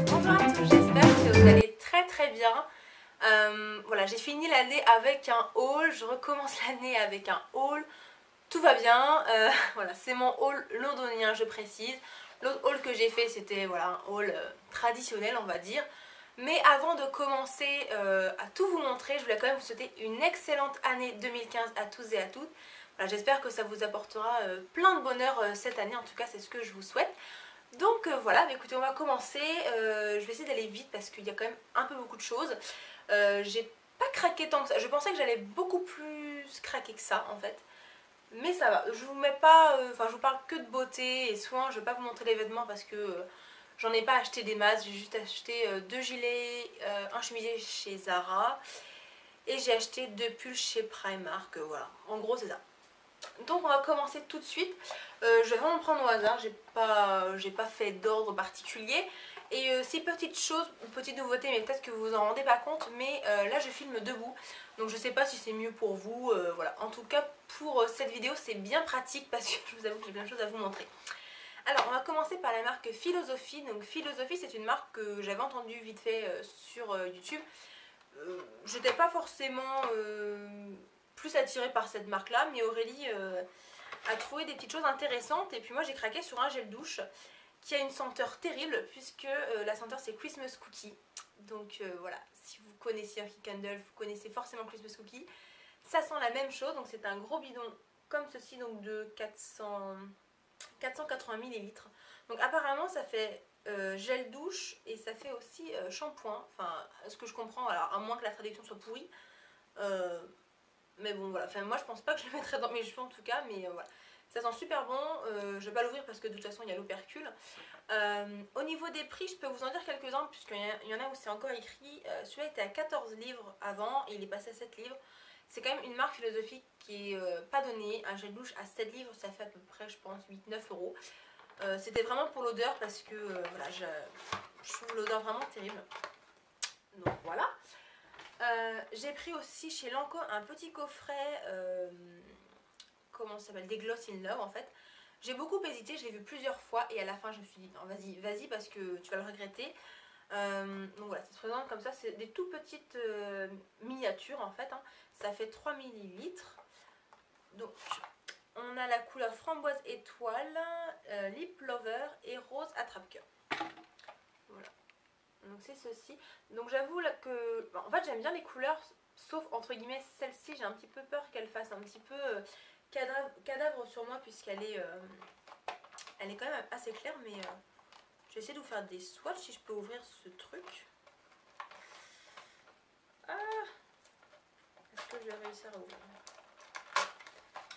Bonjour à tous, j'espère que vous allez très bien. Voilà, j'ai fini l'année avec un haul, je recommence l'année avec un haul, tout va bien. Voilà, c'est mon haul londonien, je précise. L'autre haul que j'ai fait, c'était voilà, un haul traditionnel, on va dire. Mais avant de commencer à tout vous montrer, je voulais quand même vous souhaiter une excellente année 2015 à tous et à toutes. Voilà, j'espère que ça vous apportera plein de bonheur cette année, en tout cas c'est ce que je vous souhaite. Donc voilà, écoutez, on va commencer. Je vais essayer d'aller vite parce qu'il y a quand même un peu beaucoup de choses. J'ai pas craqué tant que ça. Je pensais que j'allais beaucoup plus craquer que ça en fait. Mais ça va. Je vous mets pas. Enfin, je vous parle que de beauté et souvent je vais pas vous montrer les vêtements parce que j'en ai pas acheté des masses. J'ai juste acheté deux gilets, un chemisier chez Zara et j'ai acheté deux pulls chez Primark. Voilà, en gros c'est ça. Donc on va commencer tout de suite. Je vais vraiment prendre au hasard, j'ai pas fait d'ordre particulier. Et ces petites choses, petite nouveauté, mais peut-être que vous vous en rendez pas compte, mais là je filme debout. Donc je sais pas si c'est mieux pour vous, voilà. En tout cas pour cette vidéo c'est bien pratique parce que je vous avoue que j'ai plein de choses à vous montrer. Alors on va commencer par la marque Philosophy. Donc Philosophy c'est une marque que j'avais entendue vite fait sur YouTube. J'étais pas forcément plus attirée par cette marque là, mais Aurélie a trouvé des petites choses intéressantes et puis moi j'ai craqué sur un gel douche qui a une senteur terrible puisque la senteur c'est Christmas Cookie. Donc voilà, si vous connaissez Yankee Candle, vous connaissez forcément Christmas Cookie. Ça sent la même chose, donc c'est un gros bidon comme ceci, donc de 480 ml. Donc apparemment ça fait gel douche et ça fait aussi shampoing, enfin ce que je comprends, alors à moins que la traduction soit pourrie. Mais bon voilà, enfin, moi je pense pas que je le mettrai dans mes cheveux en tout cas, mais voilà. Ça sent super bon, je vais pas l'ouvrir parce que de toute façon il y a l'opercule. Au niveau des prix, je peux vous en dire quelques-uns puisqu'il y en a où c'est encore écrit. Celui-là était à 14 livres avant et il est passé à 7 livres. C'est quand même une marque philosophique qui est pas donnée. Un gel douche à 7 livres, ça fait à peu près je pense 8-9 euros. C'était vraiment pour l'odeur parce que voilà, je trouve l'odeur vraiment terrible. Donc voilà. J'ai pris aussi chez Lancôme un petit coffret, comment ça s'appelle, des Gloss in Love en fait. J'ai beaucoup hésité, je l'ai vu plusieurs fois et à la fin je me suis dit non vas-y parce que tu vas le regretter. Donc voilà, ça se présente comme ça, c'est des tout petites miniatures en fait, hein. Ça fait 3 ml. Donc on a la couleur framboise étoile, lip lover et rose attrape-cœur. Voilà. Donc c'est ceci. Donc j'avoue là que en fait j'aime bien les couleurs, sauf entre guillemets celle-ci, j'ai un petit peu peur qu'elle fasse un petit peu cadavre sur moi puisqu'elle est elle est quand même assez claire, mais je vais essayer de vous faire des swatchs si je peux ouvrir ce truc. Ah, est-ce que je vais réussir à ouvrir?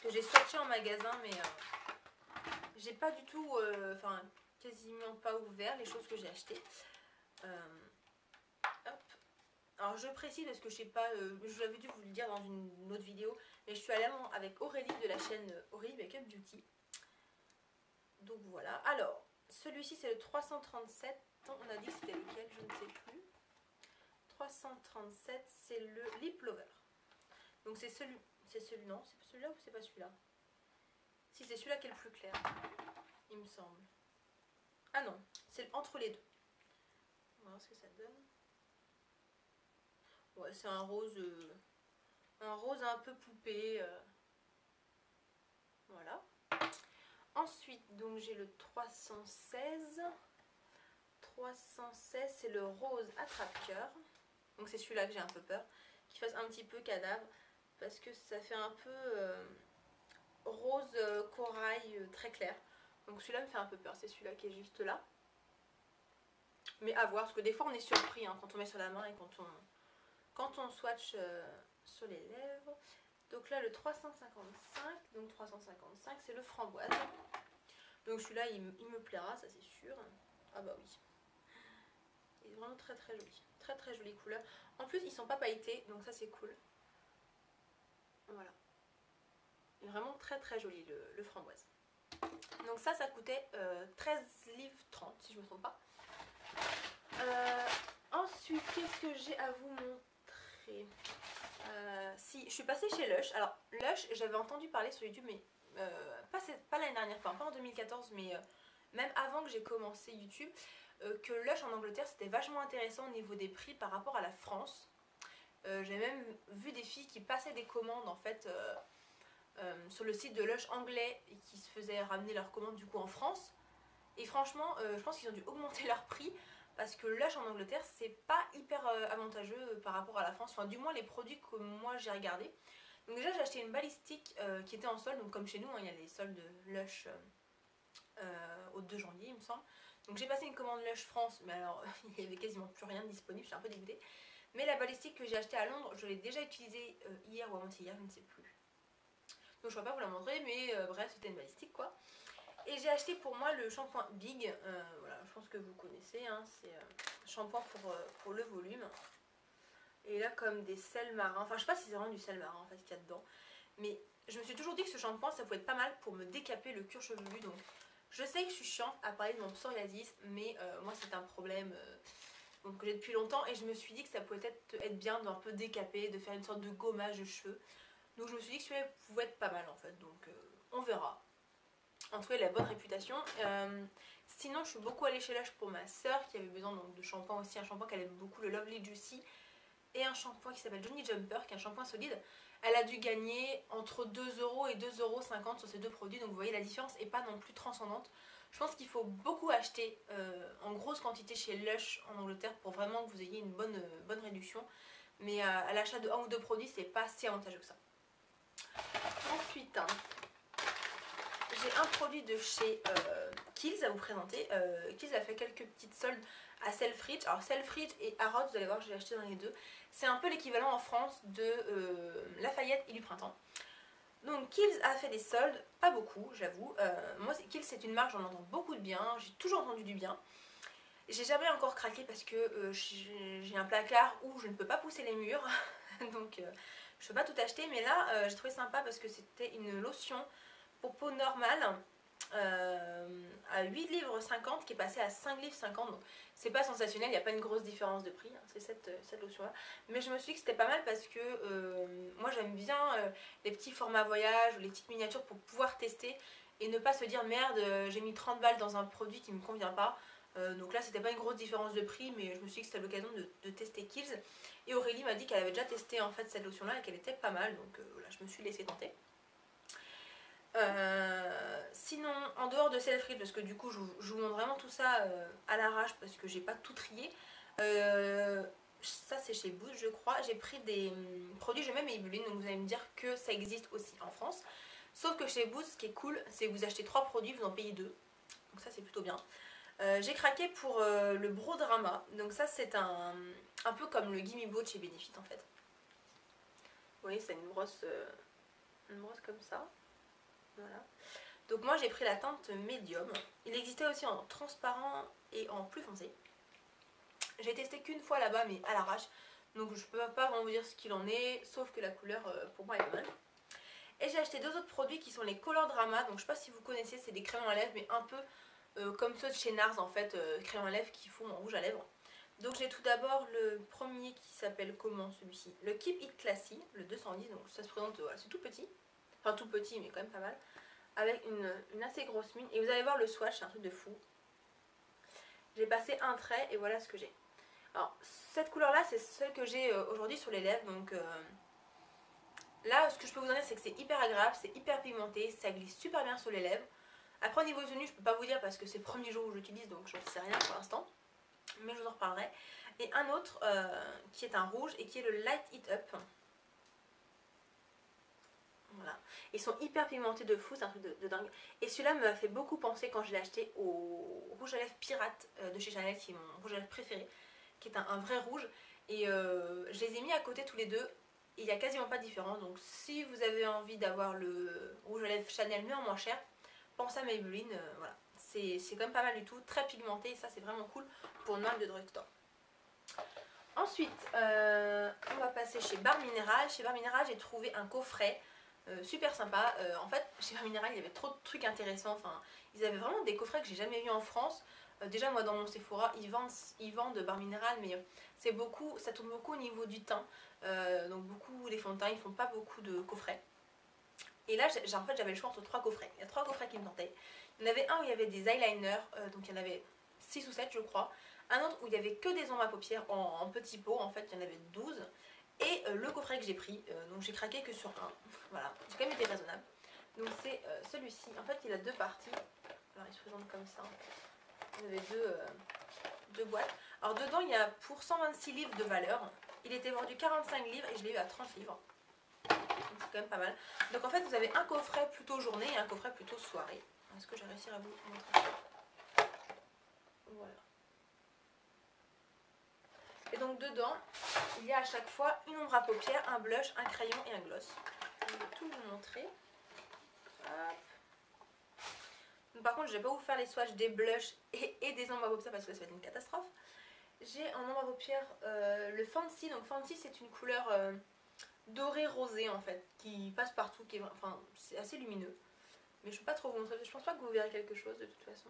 Que j'ai swatché en magasin, mais j'ai pas du tout, enfin quasiment pas ouvert les choses que j'ai achetées. Hop. Alors je précise parce que je sais pas, je l'avais dû vous le dire dans une autre vidéo, mais je suis allée avec Aurélie de la chaîne Aurélie Makeup Beauty. Donc voilà. Alors celui-ci c'est le 337. On a dit que c'était lequel, je ne sais plus. 337 c'est le Lip Lover. Donc c'est celui, non, c'est celui-là ou c'est pas celui-là? Si, c'est celui-là qui est le plus clair, il me semble. Ah non, c'est entre les deux. On va voir ce que ça donne. Ouais, c'est un rose un peu poupée. Voilà. Ensuite, donc j'ai le 316. 316, c'est le rose attrape-cœur. Donc c'est celui-là que j'ai un peu peur. Qu'il fasse un petit peu cadavre. Parce que ça fait un peu rose corail très clair. Donc celui-là me fait un peu peur. C'est celui-là qui est juste là. Mais à voir, parce que des fois on est surpris hein, quand on met sur la main et quand on swatch sur les lèvres. Donc là le 355, donc 355 c'est le framboise. Donc celui-là il me plaira, ça c'est sûr. Ah bah oui. Il est vraiment très joli. Très jolie couleur. En plus ils sont pas pailletés, donc ça c'est cool. Voilà. Il est vraiment très joli le framboise. Donc ça coûtait 13 livres 30 si je me trompe pas. Ensuite, qu'est-ce que j'ai à vous montrer? Si, je suis passée chez Lush. Alors, Lush, j'avais entendu parler sur YouTube, mais pas l'année dernière, enfin pas en 2014, mais même avant que j'ai commencé YouTube, que Lush en Angleterre c'était vachement intéressant au niveau des prix par rapport à la France. J'ai même vu des filles qui passaient des commandes en fait sur le site de Lush anglais et qui se faisaient ramener leurs commandes du coup en France. Et franchement, je pense qu'ils ont dû augmenter leur prix parce que Lush en Angleterre c'est pas hyper avantageux par rapport à la France, enfin du moins les produits que moi j'ai regardés. Donc déjà j'ai acheté une balistique qui était en solde, donc comme chez nous hein, il y a les soldes Lush au 2 janvier il me semble. Donc j'ai passé une commande Lush France, mais alors il y avait quasiment plus rien de disponible, je suis un peu dégoûtée. Mais la balistique que j'ai achetée à Londres, je l'ai déjà utilisée hier ou avant-hier, je ne sais plus. Donc je ne vais pas vous la montrer, mais bref c'était une balistique quoi. Et j'ai acheté pour moi le shampoing Big, voilà, je pense que vous connaissez, hein, c'est shampoing pour le volume. Et là comme des sels marins, enfin je sais pas si c'est vraiment du sel marin en fait qu'il y a dedans. Mais je me suis toujours dit que ce shampoing ça pouvait être pas mal pour me décaper le cuir chevelu. Donc je sais que je suis chiante à parler de mon psoriasis, mais moi c'est un problème que j'ai depuis longtemps. Et je me suis dit que ça pouvait être bien d'un peu décaper, de faire une sorte de gommage de cheveux. Donc je me suis dit que celui-là pouvait être pas mal en fait, donc on verra. En tout cas il a la bonne réputation. Sinon je suis beaucoup allée chez Lush pour ma soeur qui avait besoin donc, de shampoing aussi, un shampoing qu'elle aime beaucoup, le Lovely Juicy. Et un shampoing qui s'appelle Johnny Jumper, qui est un shampoing solide. Elle a dû gagner entre 2€ et 2,50€ sur ces deux produits, donc vous voyez la différence n'est pas non plus transcendante. Je pense qu'il faut beaucoup acheter en grosse quantité chez Lush en Angleterre pour vraiment que vous ayez une bonne réduction. Mais à l'achat de 1 ou 2 produits, c'est pas si avantageux que ça. Ensuite, hein, j'ai un produit de chez Kiehl's à vous présenter. Kiehl's a fait quelques petites soldes à Selfridges. Alors Selfridges et Harrods, vous allez voir, je l'ai acheté dans les deux. C'est un peu l'équivalent en France de Lafayette et du Printemps. Donc Kiehl's a fait des soldes, pas beaucoup j'avoue. Moi Kiehl's c'est une marque, j'en entends beaucoup de bien, j'ai toujours entendu du bien. J'ai jamais encore craqué parce que j'ai un placard où je ne peux pas pousser les murs. Donc je peux pas tout acheter, mais là j'ai trouvé sympa parce que c'était une lotion pour peau normale à 8,50 livres qui est passée à 5,50 livres. Donc c'est pas sensationnel, il n'y a pas une grosse différence de prix, hein, c'est cette lotion là. Mais je me suis dit que c'était pas mal parce que moi j'aime bien les petits formats voyage ou les petites miniatures pour pouvoir tester et ne pas se dire merde j'ai mis 30 balles dans un produit qui me convient pas. Donc là c'était pas une grosse différence de prix, mais je me suis dit que c'était l'occasion de tester Kiehl's. Et Aurélie m'a dit qu'elle avait déjà testé en fait cette lotion là et qu'elle était pas mal, donc voilà, je me suis laissée tenter. Sinon en dehors de Selfridges, parce que du coup je vous montre vraiment tout ça à l'arrache parce que j'ai pas tout trié, ça c'est chez Boots je crois, j'ai pris des produits, j'ai même Maybelline, donc vous allez me dire que ça existe aussi en France, sauf que chez Boots ce qui est cool c'est que vous achetez 3 produits, vous en payez 2, donc ça c'est plutôt bien. J'ai craqué pour le Brow Drama, donc ça c'est un peu comme le Gimme Beau chez Benefit en fait. Vous voyez c'est une brosse comme ça. Voilà. Donc moi j'ai pris la teinte médium. Il existait aussi en transparent et en plus foncé. J'ai testé qu'une fois là-bas mais à l'arrache. Donc je peux pas vraiment vous dire ce qu'il en est. Sauf que la couleur pour moi est pas mal. Et j'ai acheté 2 autres produits qui sont les Color Drama. Donc je sais pas si vous connaissez, c'est des crayons à lèvres mais un peu comme ceux de chez NARS en fait. Crayons à lèvres qui font en rouge à lèvres. Donc j'ai tout d'abord le premier qui s'appelle comment celui-ci, le Keep It Classy, le 210. Donc ça se présente, voilà, c'est tout petit. Enfin tout petit mais quand même pas mal. Avec une assez grosse mine. Et vous allez voir le swatch, c'est un truc de fou. J'ai passé un trait et voilà ce que j'ai. Alors cette couleur là c'est celle que j'ai aujourd'hui sur les lèvres. Donc là ce que je peux vous dire c'est que c'est hyper agréable, c'est hyper pigmenté, ça glisse super bien sur les lèvres. Après au niveau tenue je peux pas vous dire parce que c'est le premier jour où j'utilise donc je ne sais rien pour l'instant. Mais je vous en reparlerai. Et un autre qui est un rouge et qui est le Light It Up. Voilà. Ils sont hyper pigmentés de fou, c'est un truc de dingue. Et celui-là m'a fait beaucoup penser quand je l'ai acheté au rouge à lèvres Pirate de chez Chanel, qui est mon rouge à lèvres préféré, qui est un vrai rouge. Et je les ai mis à côté tous les deux, et il n'y a quasiment pas de différence. Donc si vous avez envie d'avoir le rouge à lèvres Chanel mais en moins cher, pensez à Maybelline, voilà. C'est quand même pas mal du tout, très pigmenté, et ça c'est vraiment cool pour une marque de drugstore. Ensuite, on va passer chez Barre Minéral. Chez Barre Minéral, j'ai trouvé un coffret super sympa. En fait, chez Barre Minéral, il y avait trop de trucs intéressants. Enfin, ils avaient vraiment des coffrets que j'ai jamais vus en France. Déjà, moi, dans mon Sephora, ils vendent Barre Minéral, mais c'est beaucoup, ça tourne beaucoup au niveau du teint. Donc, beaucoup des fonds de teint, ils font pas beaucoup de coffrets. Et là en fait j'avais le choix entre 3 coffrets. Il y a 3 coffrets qui me tentaient. Il y en avait un où il y avait des eyeliners, donc il y en avait 6 ou 7 je crois. Un autre où il y avait que des ombres à paupières en petits pots, en fait il y en avait 12. Et le coffret que j'ai pris, donc j'ai craqué que sur un. Voilà, j'ai quand même été raisonnable. Donc c'est celui-ci. En fait il a 2 parties. Alors il se présente comme ça. Vous avez deux boîtes. Alors dedans il y a pour 126 livres de valeur. Il était vendu 45 livres et je l'ai eu à 30 livres. Donc c'est quand même pas mal. Donc en fait vous avez un coffret plutôt journée et un coffret plutôt soirée. Est-ce que j'ai réussi à vous montrer ça? Voilà. Et donc dedans, il y a à chaque fois une ombre à paupières, un blush, un crayon et un gloss. Je vais tout vous montrer. Hop. Donc, par contre, je ne vais pas vous faire les swatchs des blushs et des ombres à paupières parce que ça va être une catastrophe. J'ai en ombre à paupières le Fancy. Donc Fancy, c'est une couleur dorée rosée en fait, qui passe partout, qui est, enfin, c'est assez lumineux. Mais je ne peux pas trop vous montrer, je pense pas que vous verrez quelque chose de toute façon.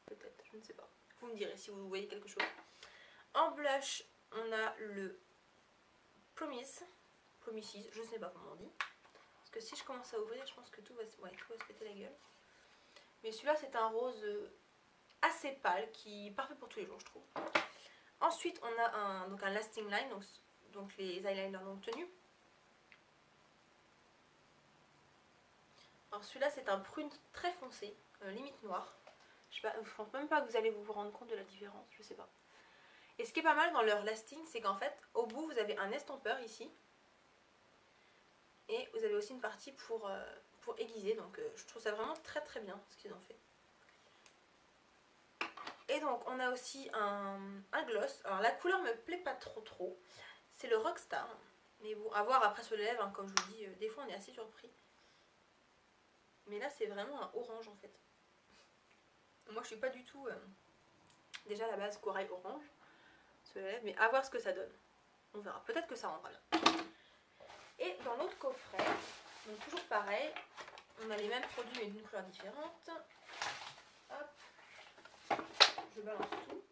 Peut-être, je ne sais pas. Vous me direz si vous voyez quelque chose. En blush, on a le Promises, je ne sais pas comment on dit. Parce que si je commence à ouvrir, je pense que tout va se péter la gueule. Mais celui-là, c'est un rose assez pâle, qui est parfait pour tous les jours, je trouve. Ensuite, on a un Lasting Line, donc les eyeliners longue tenue. Alors celui-là, c'est un prune très foncé, limite noir. Je pense même pas que vous allez vous rendre compte de la différence, je sais pas. Et ce qui est pas mal dans leur lasting, c'est qu'en fait, au bout, vous avez un estompeur ici. Et vous avez aussi une partie pour aiguiser. Donc je trouve ça vraiment très très bien ce qu'ils ont fait. Et donc on a aussi un gloss. Alors la couleur me plaît pas trop. C'est le Rockstar. Mais bon, à voir après sur les lèvres, hein, comme je vous dis, des fois on est assez surpris. Mais là c'est vraiment un orange en fait. Moi je suis pas du tout déjà à la base corail orange sur les lèvres, mais à voir ce que ça donne. On verra, peut-être que ça rendra bien. Et dans l'autre coffret, donc toujours pareil, on a les mêmes produits mais d'une couleur différente. Hop, je balance tout.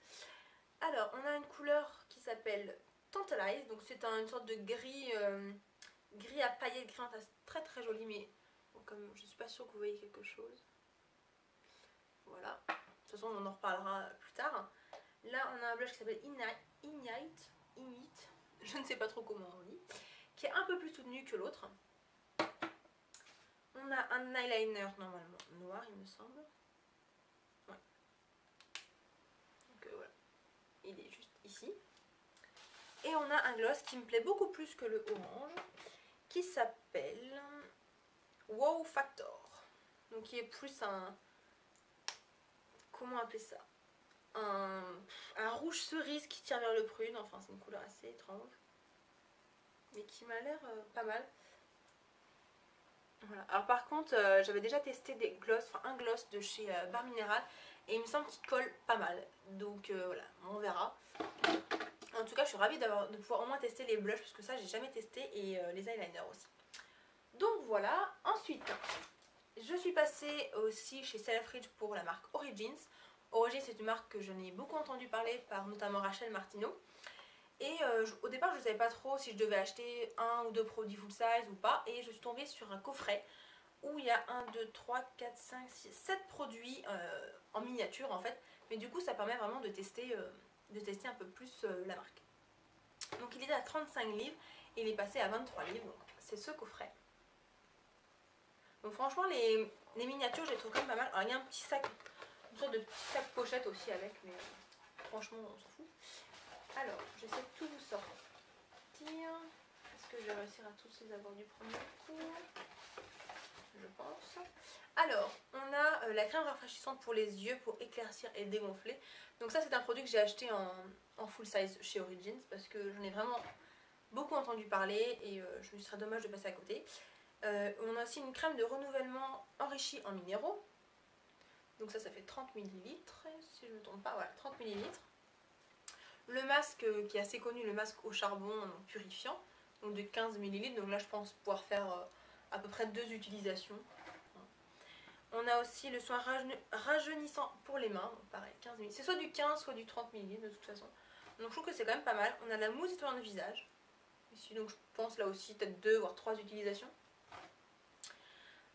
Alors on a une couleur qui s'appelle Tantalize, donc c'est une sorte de gris, gris à paillettes gris, très très joli, mais bon, comme je suis pas sûre que vous voyez quelque chose. Voilà, de toute façon on en reparlera plus tard. Là on a un blush qui s'appelle Ignite, je ne sais pas trop comment on dit, qui est un peu plus soutenu que l'autre. On a un eyeliner normalement noir il me semble. Ouais. Donc voilà, il est juste ici. Et on a un gloss qui me plaît beaucoup plus que le orange, qui s'appelle Wow Factor. Donc qui est plus un... Comment appeler ça? Un rouge cerise qui tire vers le prune. Enfin c'est une couleur assez étrange. Mais qui m'a l'air pas mal. Voilà. Alors par contre j'avais déjà testé des gloss, enfin un gloss de chez Bar Minéral. Et il me semble qu'il colle pas mal. Donc voilà, on verra. En tout cas je suis ravie de pouvoir au moins tester les blushs parce que ça j'ai jamais testé et les eyeliners aussi. Donc voilà, ensuite je suis passée aussi chez Selfridge pour la marque Origins. Origins c'est une marque que je n'ai beaucoup entendu parler par notamment Rachel Martineau. Et au départ je ne savais pas trop si je devais acheter un ou deux produits full size ou pas. Et je suis tombée sur un coffret où il y a 1, 2, 3, 4, 5, 6, 7 produits en miniature en fait. Mais du coup ça permet vraiment de tester un peu plus la marque. Donc il était à 35 livres et il est passé à 23 livres, donc c'est ce coffret. Donc franchement les miniatures je les trouve quand même pas mal. Alors il y a un petit sac, une sorte de petit sac pochette aussi avec, mais franchement on s'en fout. Alors j'essaie de tout vous sortir. Est-ce que je vais réussir à tous les avoir du premier coup? Je pense. Alors, on a la crème rafraîchissante pour les yeux pour éclaircir et dégonfler. Donc ça c'est un produit que j'ai acheté en full size chez Origins parce que j'en ai vraiment beaucoup entendu parler et je me serais dommage de passer à côté. On a aussi une crème de renouvellement enrichie en minéraux. Donc ça fait 30 ml, si je ne me trompe pas, voilà, 30 ml. Le masque qui est assez connu, le masque au charbon purifiant, donc de 15 ml. Donc là je pense pouvoir faire à peu près 2 utilisations. On a aussi le soin rajeunissant pour les mains, donc pareil 15 ml. C'est soit du 15 soit du 30 ml de toute façon. Donc je trouve que c'est quand même pas mal. On a la mousse nettoyant de visage. Ici donc je pense là aussi peut-être 2 voire 3 utilisations.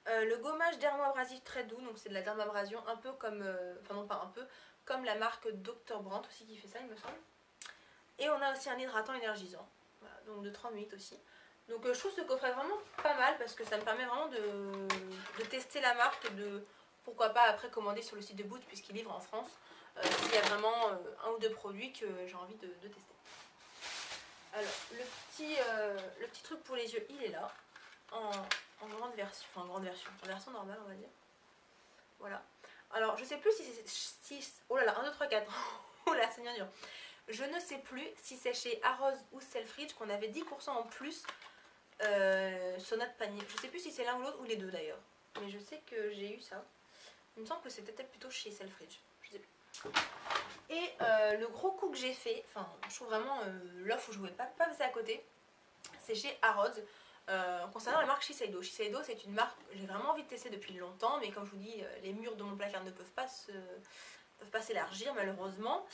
Le gommage dermo-abrasif très doux, donc c'est de la dermabrasion un peu comme, enfin non pas un peu, comme la marque Dr Brandt aussi qui fait ça il me semble. Et on a aussi un hydratant énergisant, voilà, donc de 30 minutes aussi. Donc je trouve ce coffret vraiment pas mal parce que ça me permet vraiment de tester la marque et de pourquoi pas après commander sur le site de Boots puisqu'il livre en France s'il y a vraiment un ou deux produits que j'ai envie de tester. Alors le petit truc pour les yeux il est là en grande version, enfin en grande version, en version normale on va dire. Voilà. Alors je sais plus si c'est... oh là là, 1, 2, 3, 4. Oh là c'est bien dur. Je ne sais plus si c'est chez Arroz ou Selfridge qu'on avait 10% en plus sur notre panier. Je sais plus si c'est l'un ou l'autre ou les deux d'ailleurs. Mais je sais que j'ai eu ça. Il me semble que c'était peut-être plutôt chez Selfridge. Je sais plus. Et le gros coup que j'ai fait, enfin je trouve vraiment l'offre où je ne pouvais pas passer à côté, c'est chez Harrods. Concernant la marque Shiseido. Shiseido c'est une marque que j'ai vraiment envie de tester depuis longtemps, mais comme je vous dis, les murs de mon placard ne peuvent pas s'élargir malheureusement.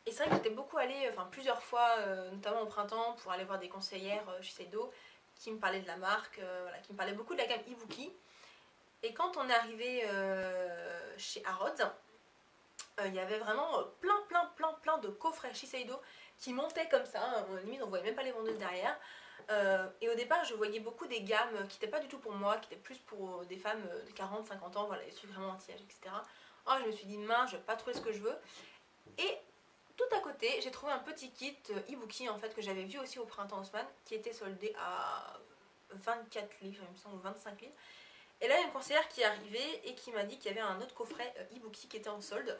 Et c'est vrai que j'étais beaucoup allée, enfin plusieurs fois, notamment au printemps, pour aller voir des conseillères Shiseido qui me parlaient de la marque, voilà, qui me parlaient beaucoup de la gamme Ibuki. Et quand on est arrivé chez Harrods, il y avait vraiment plein de coffrets Shiseido qui montaient comme ça, limite on voyait même pas les vendeuses derrière. Et au départ je voyais beaucoup des gammes qui n'étaient pas du tout pour moi, qui étaient plus pour des femmes de 40-50 ans, voilà, des trucs vraiment anti-âge, etc. Alors je me suis dit mince, je vais pas trouver ce que je veux. Et tout à côté, j'ai trouvé un petit kit Ibuki en fait que j'avais vu aussi au printemps Haussmann qui était soldé à 24 livres, il me semble, ou 25 livres. Et là, il y a une conseillère qui est arrivée et qui m'a dit qu'il y avait un autre coffret Ibuki qui était en solde.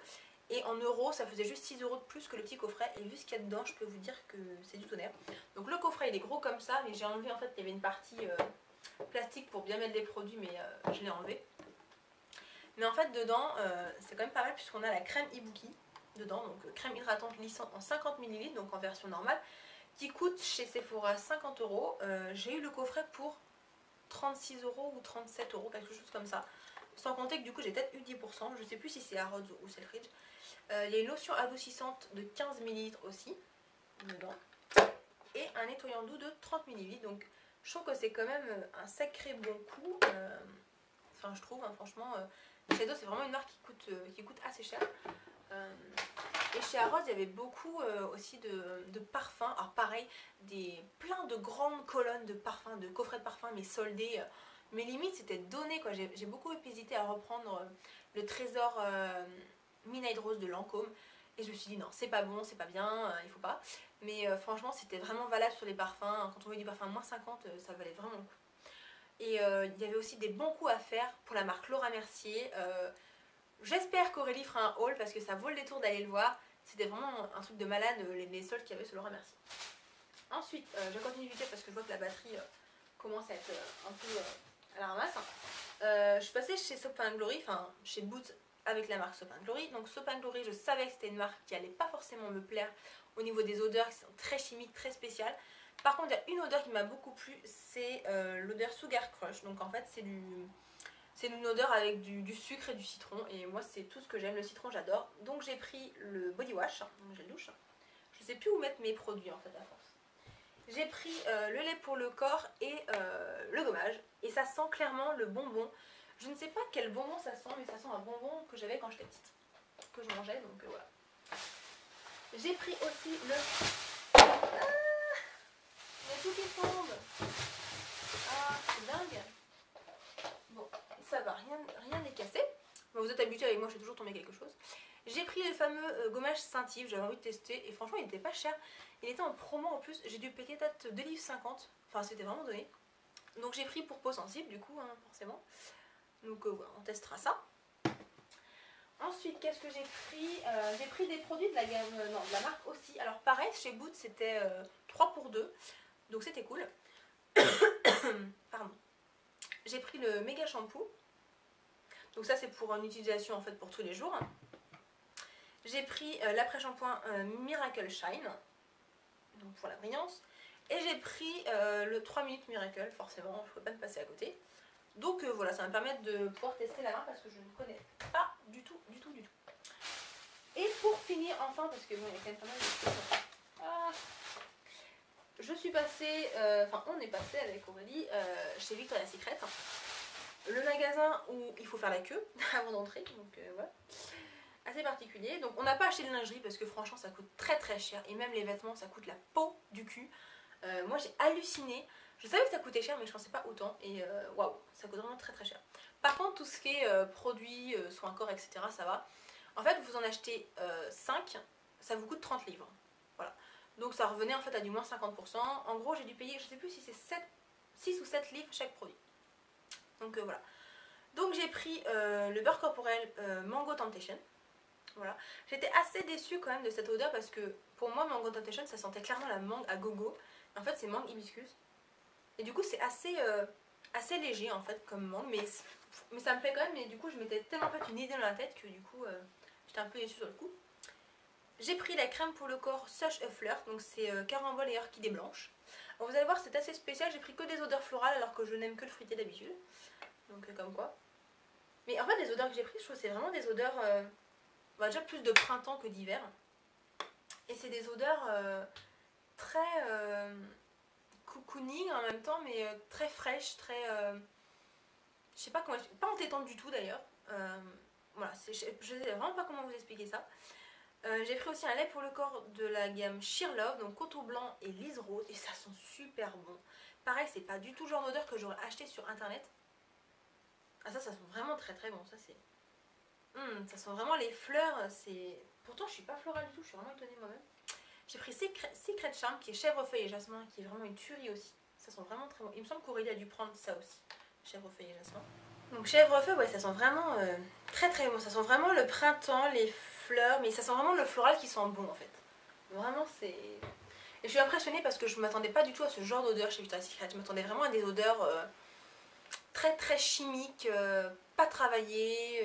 Et en euros, ça faisait juste 6 € de plus que le petit coffret. Et vu ce qu'il y a dedans, je peux vous dire que c'est du tonnerre. Donc le coffret, il est gros comme ça, mais j'ai enlevé en fait, il y avait une partie plastique pour bien mettre les produits, mais je l'ai enlevé. Mais en fait, dedans, c'est quand même pas mal puisqu'on a la crème Ibuki dedans, donc crème hydratante lissante en 50 ml, donc en version normale, qui coûte chez Sephora 50 €. J'ai eu le coffret pour 36 € ou 37 €, quelque chose comme ça. Sans compter que du coup j'ai peut-être eu 10%, je sais plus si c'est Harrods ou Selfridge. Il y a une lotion adoucissante de 15 ml aussi, dedans. Et un nettoyant doux de 30 ml, donc je trouve que c'est quand même un sacré bon coup. Enfin je trouve, hein, franchement, Shiseido c'est vraiment une marque qui coûte assez cher. Et chez Harrods il y avait beaucoup aussi de parfums, alors pareil, plein de grandes colonnes de parfums, de coffrets de parfums mais soldés, mais limite c'était donné quoi. J'ai beaucoup hésité à reprendre le trésor Midnight Rose de Lancôme et je me suis dit non c'est pas bon, c'est pas bien, il faut pas. Mais franchement c'était vraiment valable sur les parfums, quand on voyait du parfum moins 50 ça valait vraiment le coup. Et il y avait aussi des bons coups à faire pour la marque Laura Mercier. J'espère qu'Aurélie fera un haul parce que ça vaut le détour d'aller le voir. C'était vraiment un truc de malade les soldes qu'il y avait sur Laura Mercier. Ensuite, je continue vite parce que je vois que la batterie commence à être un peu à la ramasse. Je suis passée chez Soap & Glory, enfin chez Boots avec la marque Soap & Glory. Donc Soap & Glory, je savais que c'était une marque qui allait pas forcément me plaire au niveau des odeurs qui sont très chimiques, très spéciales. Par contre, il y a une odeur qui m'a beaucoup plu, c'est l'odeur Sugar Crush. Donc en fait, c'est une odeur avec du sucre et du citron. Et moi, c'est tout ce que j'aime, le citron, j'adore. Donc j'ai pris le body wash, donc gel douche. Je sais plus où mettre mes produits en fait à force. J'ai pris le lait pour le corps et le gommage. Et ça sent clairement le bonbon. Je ne sais pas quel bonbon ça sent, mais ça sent un bonbon que j'avais quand j'étais petite. Que je mangeais, donc voilà. J'ai pris aussi le... Ah, il y a tout qui tombe. Ah, c'est dingue. Bon, ça va, rien n'est cassé. Bon, vous êtes habitués avec moi, je fais toujours tomber quelque chose. J'ai pris le fameux gommage Saint-Yves, j'avais envie de tester. Et franchement, il n'était pas cher. Il était en promo en plus. J'ai dû payer peut-être 2,50 livres. Enfin, c'était vraiment donné. Donc j'ai pris pour peau sensible, du coup, hein, forcément. Donc voilà, on testera ça. Ensuite, qu'est-ce que j'ai pris? J'ai pris des produits de la gamme, non, de la marque aussi. Alors pareil, chez Boots, c'était 3 pour 2. Donc c'était cool. Pardon. J'ai pris le méga shampoo. Donc ça c'est pour une utilisation en fait pour tous les jours. J'ai pris l'après-shampoing Miracle Shine. Donc pour la brillance. Et j'ai pris le 3 minutes Miracle, forcément, je ne pouvais pas me passer à côté. Donc voilà, ça va me permettre de pouvoir tester la marque parce que je ne connais pas du tout. Et pour finir enfin, parce que bon, il y a quand même pas mal de choses. Ah, je suis passée, enfin on est passé avec Aurélie chez Victoria's Secret. le magasin où il faut faire la queue avant d'entrer, donc voilà. Assez particulier. Donc on n'a pas acheté de lingerie parce que franchement ça coûte très très cher et même les vêtements ça coûte la peau du cul. Moi j'ai halluciné. Je savais que ça coûtait cher mais je pensais pas autant et waouh, ça coûte vraiment très très cher. Par contre tout ce qui est produits, soins corps, etc. ça va. En fait vous en achetez 5, ça vous coûte 30 livres. Voilà. Donc ça revenait en fait à du moins 50%. En gros j'ai dû payer, je sais plus si c'est 6 ou 7 livres chaque produit. Donc voilà. Donc j'ai pris le beurre corporel Mango Temptation. Voilà. J'étais assez déçue quand même de cette odeur parce que pour moi Mango Temptation ça sentait clairement la mangue à gogo. En fait c'est mangue hibiscus. Et du coup c'est assez léger en fait comme mangue mais ça me plaît quand même. Mais du coup je m'étais tellement fait une idée dans la tête que du coup j'étais un peu déçue sur le coup. J'ai pris la crème pour le corps Such a Flirt, donc c'est carambole et orchidée blanche. Alors vous allez voir c'est assez spécial, j'ai pris que des odeurs florales alors que je n'aime que le fruité d'habitude. Donc comme quoi. Mais en fait les odeurs que j'ai prises je trouve que c'est vraiment des odeurs on va dire plus de printemps que d'hiver. Et c'est des odeurs très cocooning en même temps mais très fraîches, très... je sais pas comment... Pas entêtantes du tout d'ailleurs. Voilà, je sais vraiment pas comment vous expliquer ça. J'ai pris aussi un lait pour le corps de la gamme Sheer Love, donc coton blanc et lise rose, et ça sent super bon. Pareil, c'est pas du tout le genre d'odeur que j'aurais acheté sur internet. Ah ça sent vraiment très très bon, ça c'est... ça sent vraiment les fleurs, c'est... Pourtant je suis pas florale du tout, je suis vraiment étonnée moi-même. J'ai pris Secret Charm qui est chèvrefeuille et jasmin, qui est vraiment une tuerie aussi. Ça sent vraiment très bon. Il me semble qu'Aurélie a dû prendre ça aussi, chèvrefeuille et jasmin. Donc chèvrefeuille, ouais, ça sent vraiment très très bon. Ça sent vraiment le printemps, les fleurs, mais ça sent vraiment le floral qui sent bon en fait. Vraiment c'est... Et je suis impressionnée parce que je m'attendais pas du tout à ce genre d'odeur chez Victoria's Secret. Je m'attendais vraiment à des odeurs très très chimiques, pas travaillées,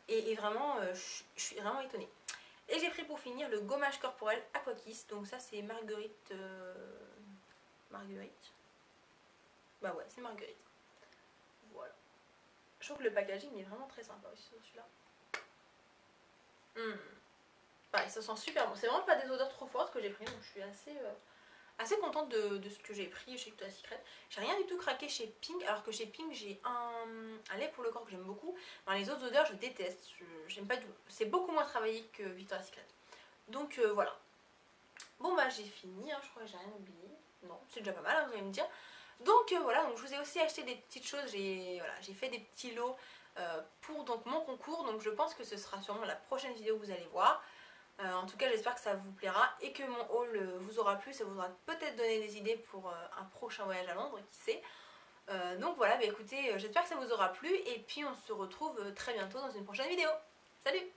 et vraiment je suis vraiment étonnée. Et j'ai pris pour finir le gommage corporel Aquakiss, donc ça c'est Marguerite... Marguerite. Bah ouais, c'est Marguerite. Voilà. Je trouve que le packaging est vraiment très sympa aussi sur celui-là. Pareil, ça sent super bon. C'est vraiment pas des odeurs trop fortes que j'ai pris, donc je suis assez contente de ce que j'ai pris chez Victoria's Secret. J'ai rien du tout craqué chez Pink, alors que chez Pink j'ai un lait pour le corps que j'aime beaucoup. Dans les autres odeurs je déteste, j'aime pas du tout. C'est beaucoup moins travaillé que Victoria's Secret. Donc voilà. Bon bah j'ai fini, hein, je crois que j'ai rien oublié. Non, c'est déjà pas mal, hein, vous allez me dire. Donc voilà, donc je vous ai aussi acheté des petites choses, j'ai fait des petits lots pour donc, mon concours. Donc je pense que ce sera sûrement la prochaine vidéo que vous allez voir. En tout cas j'espère que ça vous plaira et que mon haul vous aura plu, ça vous aura peut-être donné des idées pour un prochain voyage à Londres, qui sait. Donc voilà, bah écoutez, j'espère que ça vous aura plu et puis on se retrouve très bientôt dans une prochaine vidéo. Salut!